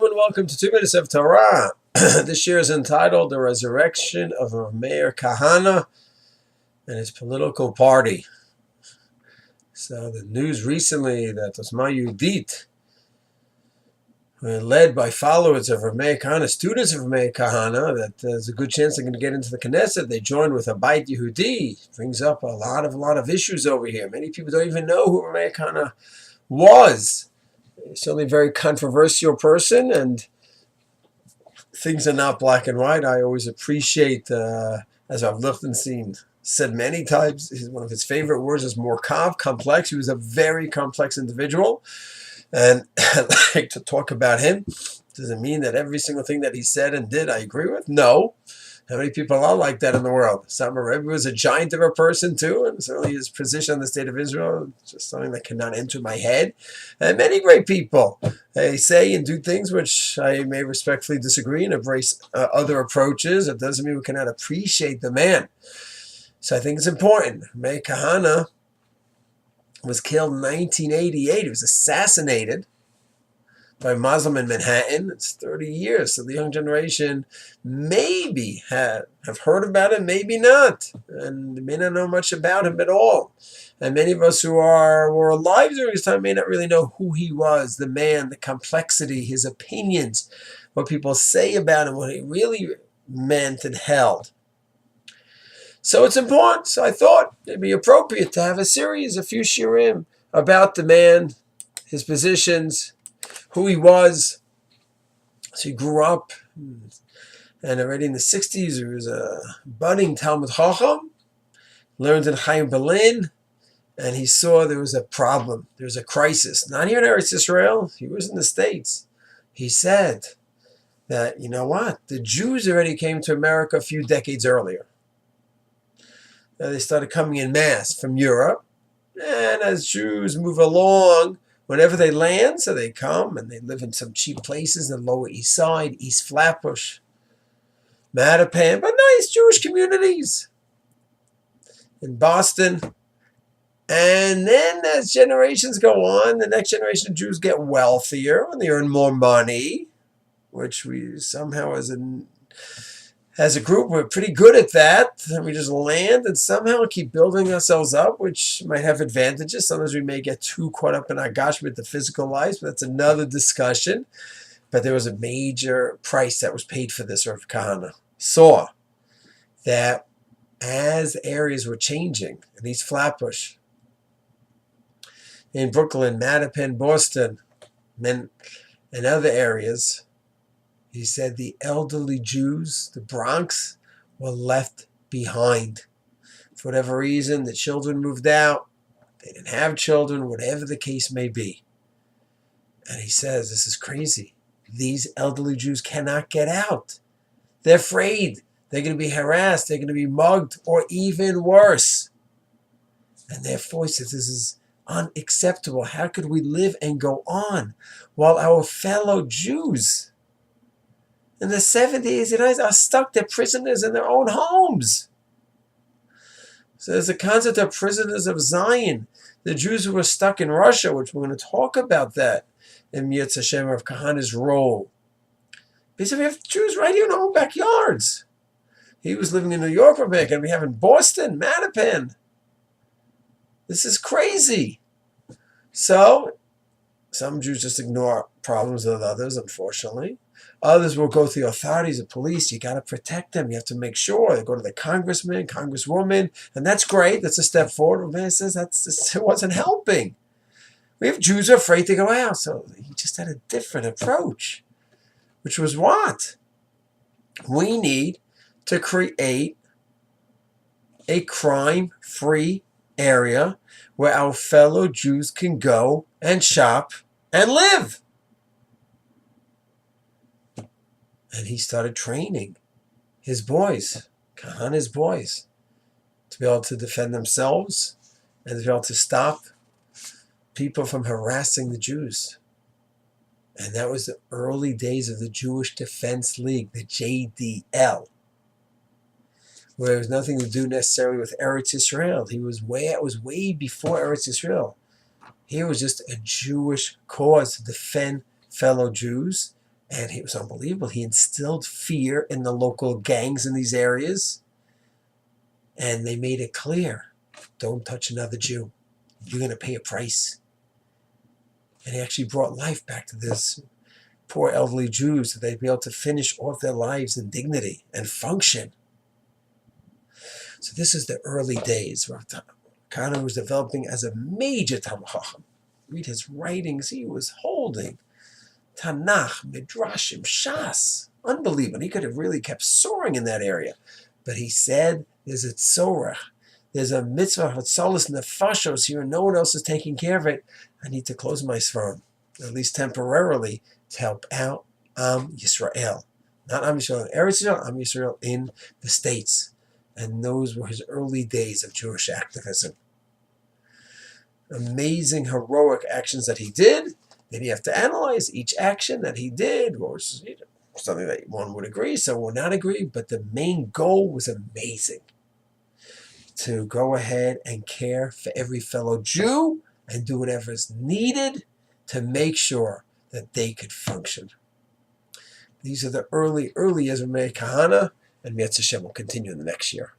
And welcome to 2 Minutes of Torah. This year is entitled The Resurrection of Meir Kahana and His Political Party. So the news recently that Meir ZT, led by followers of Meir Kahana, students of Meir Kahana, that there's a good chance they're going to get into the Knesset. They join with a Beit Yehudi. Brings up a lot of issues over here. Many people don't even know who Meir Kahana was. He's certainly a very controversial person, and things are not black and white. I always appreciate, as Rav Lichtenstein said many times, one of his favorite words is morkav, complex. He was a very complex individual, and I like to talk about him. Does it mean that every single thing that he said and did I agree with? No. How many people are like that in the world? Satmar Rebbe was a giant of a person too, and certainly his position on the state of Israel is just something that cannot enter my head. And many great people, they say and do things which I may respectfully disagree and embrace other approaches. It doesn't mean we cannot appreciate the man. So I think it's important. Meir Kahana was killed in 1988. He was assassinated by a Muslim in Manhattan. It's 30 years. So the young generation maybe have heard about him, maybe not. And may not know much about him at all. And many of us who were alive during his time may not really know who he was, the man, the complexity, his opinions, what people say about him, what he really meant and held. So it's important. So I thought it'd be appropriate to have a series, a few shiurim, about the man, his positions, who he was. So he grew up, and already in the 60s, he was a budding Talmud Chacham, learned in Chaim Berlin, and he saw there was a problem, there was a crisis. Not here in Eretz Yisrael, he was in the States. He said that, you know what, the Jews already came to America a few decades earlier. They started coming in mass from Europe, and as Jews move along, whenever they land, so they come and they live in some cheap places in the Lower East Side, East Flatbush, Mattapan, but nice Jewish communities in Boston. And then as generations go on, the next generation of Jews get wealthier and they earn more money, which we somehow as a group, we're pretty good at that. And we just land and somehow keep building ourselves up, which might have advantages. Sometimes we may get too caught up in our with the physical lives, but that's another discussion. But there was a major price that was paid for this. Rav Kahana saw that as areas were changing in East Flatbush, in Brooklyn, Mattapan, Boston, and other areas, he said the elderly Jews, the Bronx, were left behind. For whatever reason, the children moved out. They didn't have children, whatever the case may be. And he says, this is crazy. These elderly Jews cannot get out. They're afraid. They're going to be harassed. They're going to be mugged, or even worse. And therefore, he says, this is unacceptable. How could we live and go on while our fellow Jews in the 70s and 80s are stuck? They're prisoners in their own homes. So there's a concept of prisoners of Zion. The Jews who were stuck in Russia, which we're going to talk about that in Yetz Hashem of Kahana's role. Because we have Jews right here in our own backyards. He was living in New York, we're going to be having Boston, Mattapan. This is crazy. So some Jews just ignore problems with others, unfortunately. Others will go to the authorities, the police. You got to protect them. You have to make sure. They go to the congressman, congresswoman, and that's great. That's a step forward. But man says it wasn't helping. We have Jews who are afraid to go out. So he just had a different approach, which was what? We need to create a crime-free area where our fellow Jews can go and shop and live. And he started training his boys, Kahana's boys, to be able to defend themselves and to be able to stop people from harassing the Jews. And that was the early days of the Jewish Defense League, the JDL, where it was nothing to do necessarily with Eretz Yisrael. It was way before Eretz Yisrael. Here was just a Jewish cause to defend fellow Jews And he was unbelievable. He instilled fear in the local gangs in these areas. And they made it clear, don't touch another Jew. You're going to pay a price. And he actually brought life back to this poor elderly Jews, so they'd be able to finish off their lives in dignity and function. So this is the early days. Rav Kahana was developing as a major Talmid Chacham. Read his writings. He was holding Tanakh, Midrashim, Shas. Unbelievable. He could have really kept soaring in that area. But he said, there's a tzorach. There's a mitzvah of tzolas nefashos here, and no one else is taking care of it. I need to close my Sfarim, at least temporarily, to help out Am Yisrael. Not Am Yisrael in Eretz Yisrael, Am Yisrael in the States. And those were his early days of Jewish activism. Amazing, heroic actions that he did. Then you have to analyze each action that he did, or something that one would agree, some would not agree, but the main goal was amazing. To go ahead and care for every fellow Jew and do whatever is needed to make sure that they could function. These are the early years of Meir Kahana, and Mitzvah Hashem will continue in the next year.